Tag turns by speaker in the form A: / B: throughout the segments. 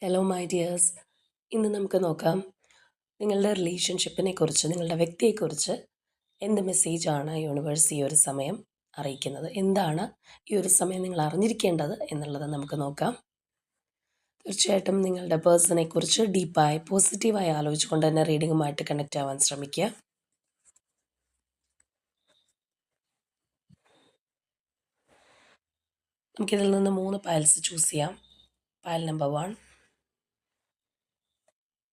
A: Hello my dears. ഇന്ന് നമുക്ക് നോക്കാം നിങ്ങളുടെ റിലേഷൻഷിപ്പിനെക്കുറിച്ച്, നിങ്ങളുടെ വ്യക്തിയെക്കുറിച്ച് എന്ത് മെസ്സേജാണ് യൂണിവേഴ്സ് ഈ ഒരു സമയം അറിയിക്കുന്നത്, എന്താണ് ഈ ഒരു സമയം നിങ്ങൾ അറിഞ്ഞിരിക്കേണ്ടത് എന്നുള്ളത് നമുക്ക് നോക്കാം. തീർച്ചയായിട്ടും നിങ്ങളുടെ പേഴ്സണെക്കുറിച്ച് ഡീപ്പായി പോസിറ്റീവായി ആലോചിച്ചുകൊണ്ട് തന്നെ റീഡിങ്ങുമായിട്ട് കണക്റ്റ് ആവാൻ ശ്രമിക്കുക. നമുക്കിതിൽ നിന്ന് 3 പയൽസ് ചൂസ് ചെയ്യാം. പയൽ നമ്പർ 1,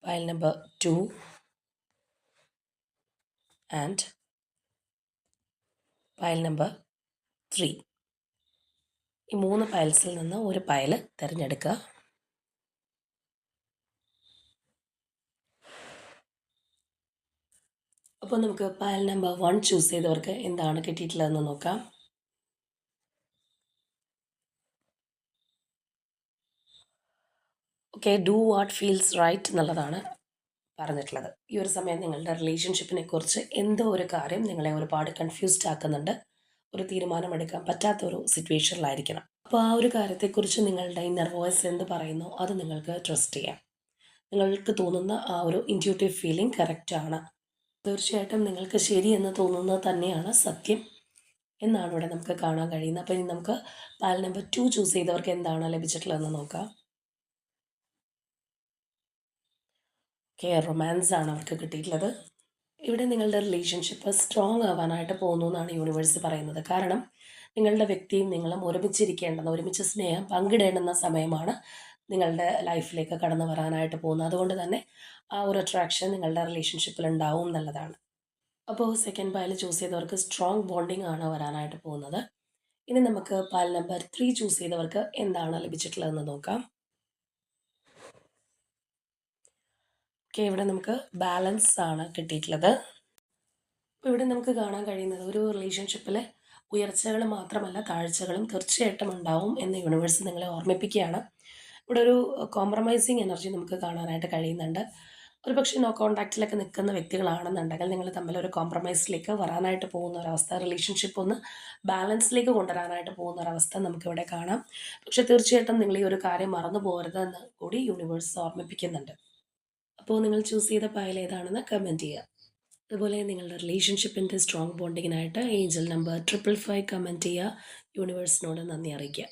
A: പയൽ നമ്പർ 2 ആൻഡ് പയൽ നമ്പർ 3. ഈ 3 പയൽസിൽ നിന്ന് ഒരു പയൽ തിരഞ്ഞെടുക്കുക. അപ്പോൾ നമുക്ക് പയൽ നമ്പർ 1 ചൂസ് ചെയ്തവർക്ക് എന്താണ് കിട്ടിയിട്ടുള്ളതെന്ന് നോക്കാം. Okay, do what feels right എന്നുള്ളതാണ് പറഞ്ഞിട്ടുള്ളത്. ഈ ഒരു സമയം നിങ്ങളുടെ റിലേഷൻഷിപ്പിനെ കുറിച്ച് എന്തോ ഒരു കാര്യം നിങ്ങളെ ഒരുപാട് കൺഫ്യൂസ്ഡ് ആക്കുന്നുണ്ട്. ഒരു തീരുമാനമെടുക്കാൻ പറ്റാത്ത ഒരു സിറ്റുവേഷനിലായിരിക്കണം. അപ്പോൾ ആ ഒരു കാര്യത്തെക്കുറിച്ച് നിങ്ങളുടെ ഇന്നർ വോയിസ് എന്ത് പറയുന്നു അത് നിങ്ങൾക്ക് ട്രസ്റ്റ് ചെയ്യാം. നിങ്ങൾക്ക് തോന്നുന്ന ആ ഒരു ഇൻറ്റ്യൂട്ടീവ് ഫീലിംഗ് കറക്റ്റാണ്. തീർച്ചയായിട്ടും നിങ്ങൾക്ക് ശരിയെന്ന് തോന്നുന്നത് തന്നെയാണ് സത്യം എന്നാണ് ഇവിടെ നമുക്ക് കാണാൻ കഴിയുന്നത്. അപ്പോൾ ഇനി നമുക്ക് പയൽ നമ്പർ 2 ചൂസ് ചെയ്തവർക്ക് എന്താണ് ലഭിച്ചിട്ടുള്ളതെന്ന് നോക്കാം. ഓക്കെ, റൊമാൻസ് ആണ് അവർക്ക് കിട്ടിയിട്ടുള്ളത്. ഇവിടെ നിങ്ങളുടെ റിലേഷൻഷിപ്പ് സ്ട്രോങ് ആവാനായിട്ട് പോകുന്നു എന്നാണ് യൂണിവേഴ്സ് പറയുന്നത്. കാരണം നിങ്ങളുടെ വ്യക്തിയും നിങ്ങളും ഒരുമിച്ചിരിക്കേണ്ടുന്ന, ഒരുമിച്ച് സ്നേഹം പങ്കിടേണ്ടുന്ന സമയമാണ് നിങ്ങളുടെ ലൈഫിലേക്ക് കടന്നു വരാനായിട്ട് പോകുന്നത്. അതുകൊണ്ട് തന്നെ ആ ഒരു അട്രാക്ഷൻ നിങ്ങളുടെ റിലേഷൻഷിപ്പിൽ ഉണ്ടാവും എന്നുള്ളതാണ്. അപ്പോൾ സെക്കൻഡ് പയൽ ചൂസ് ചെയ്തവർക്ക് സ്ട്രോങ് ബോണ്ടിങ് ആണ് വരാനായിട്ട് പോകുന്നത്. ഇനി നമുക്ക് പയൽ നമ്പർ 3 ചൂസ് ചെയ്തവർക്ക് എന്താണ് ലഭിച്ചിട്ടുള്ളതെന്ന് നോക്കാം. ഓക്കെ, ഇവിടെ നമുക്ക് ബാലൻസ് ആണ് കിട്ടിയിട്ടുള്ളത്. ഇവിടെ നമുക്ക് കാണാൻ കഴിയുന്നത് ഒരു റിലേഷൻഷിപ്പിൽ ഉയർച്ചകൾ മാത്രമല്ല താഴ്ചകളും തീർച്ചയായിട്ടും ഉണ്ടാവും എന്ന് യൂണിവേഴ്സ് നിങ്ങളെ ഓർമ്മിപ്പിക്കുകയാണ്. ഇവിടെ ഒരു കോംപ്രമൈസിങ് എനർജി നമുക്ക് കാണാനായിട്ട് കഴിയുന്നുണ്ട്. ഒരു പക്ഷേ നോ കോൺടാക്റ്റിലൊക്കെ നിൽക്കുന്ന വ്യക്തികളാണെന്നുണ്ടെങ്കിൽ നിങ്ങൾ തമ്മിൽ ഒരു കോംപ്രമൈസിലേക്ക് വരാനായിട്ട് പോകുന്ന ഒരവസ്ഥ, റിലേഷൻഷിപ്പ് ഒന്ന് ബാലൻസിലേക്ക് കൊണ്ടുവരാനായിട്ട് പോകുന്ന ഒരവസ്ഥ നമുക്കിവിടെ കാണാം. പക്ഷേ തീർച്ചയായിട്ടും നിങ്ങൾ ഈ ഒരു കാര്യം മറന്നു പോകരുതെന്ന് കൂടി യൂണിവേഴ്സ് ഓർമ്മിപ്പിക്കുന്നുണ്ട്. അപ്പോൾ നിങ്ങൾ ചൂസ് ചെയ്ത പയൽ ഏതാണെന്ന് കമൻറ്റ് ചെയ്യുക. അതുപോലെ നിങ്ങളുടെ റിലേഷൻഷിപ്പിൻ്റെ സ്ട്രോങ് ബോണ്ടിങ്ങിനായിട്ട് ഏഞ്ചൽ നമ്പർ 555 കമൻറ്റ് ചെയ്യുക. യൂണിവേഴ്സിനോട് നന്ദി അറിയിക്കുക.